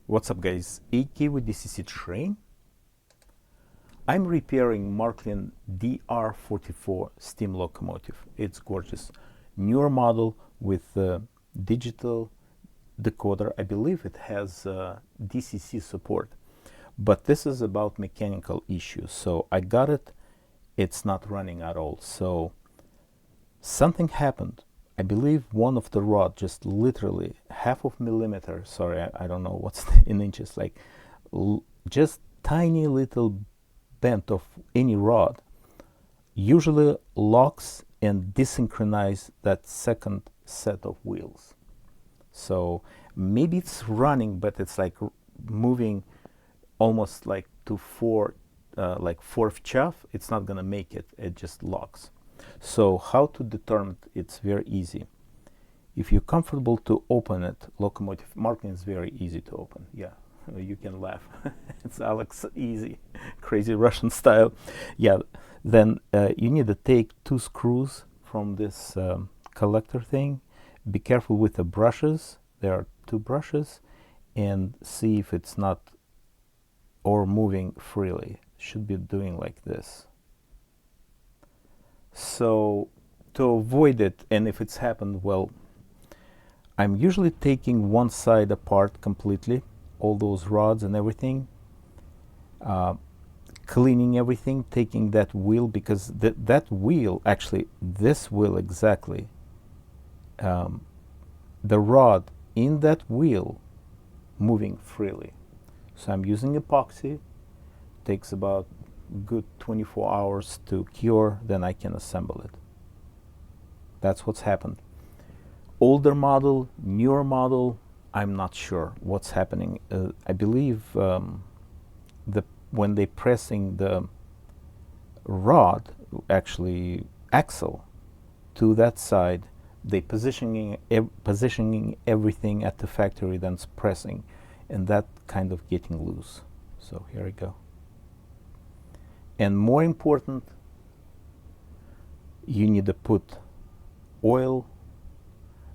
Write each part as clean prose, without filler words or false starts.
What's up guys, AK with DCC Train. I'm repairing Märklin DR44 steam locomotive. It's gorgeous. Newer model with digital decoder. I believe it has DCC support. But this is about mechanical issues. So I got it. It's not running at all. So something happened. I believe one of the rod just literally half of millimeter, sorry, I don't know what's in inches, like just tiny little bent of any rod usually locks and desynchronize that second set of wheels. So maybe it's running, but it's like moving almost like to like fourth chuff. It's not gonna make it, it just locks. So how to determine it? It's very easy. If you're comfortable to open it, locomotive Märklin is very easy to open. Yeah, you can laugh. It's Alex easy, crazy Russian style. Yeah, then you need to take two screws from this collector thing. Be careful with the brushes. There are two brushes, and see if it's not or moving freely. Should be doing like this. So to avoid it, and if it's happened, well, I'm usually taking one side apart completely, all those rods and everything, cleaning everything, taking that wheel, because that wheel, actually this wheel exactly, the rod in that wheel moving freely. So I'm using epoxy, takes about good 24 hours to cure, then I can assemble it. That's what's happened. Older model, newer model, I'm not sure what's happening. I believe when they pressing the rod, actually axle, to that side, they positioning everything at the factory, then pressing, and that kind of getting loose. So here we go. And more important, you need to put oil,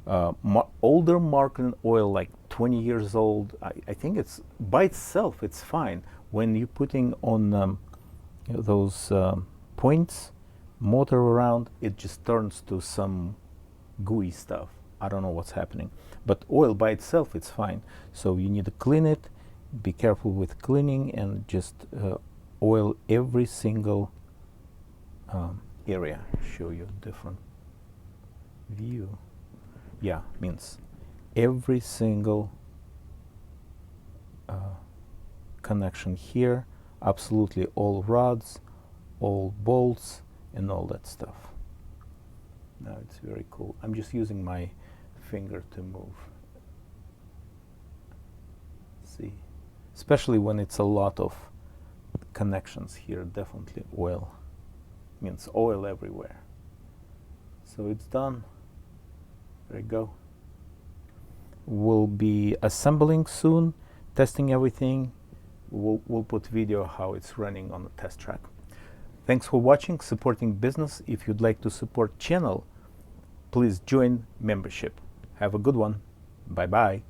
older Märklin oil, like 20 years old. I think it's by itself, it's fine. When you're putting on those points, motor around, it just turns to some gooey stuff. I don't know what's happening. But oil by itself, it's fine. So you need to clean it. Be careful with cleaning, and just oil every single area. Show you a different view. Yeah, means every single connection here, absolutely all rods, all bolts, and all that stuff. Now it's very cool. I'm just using my finger to move. See, especially when it's a lot of connections here, definitely oil, means oil everywhere. So it's done. There you go. We'll be assembling soon, testing everything. We'll put video how it's running on the test track. Thanks for watching, supporting business. If you'd like to support channel, please join membership. Have a good one. Bye bye.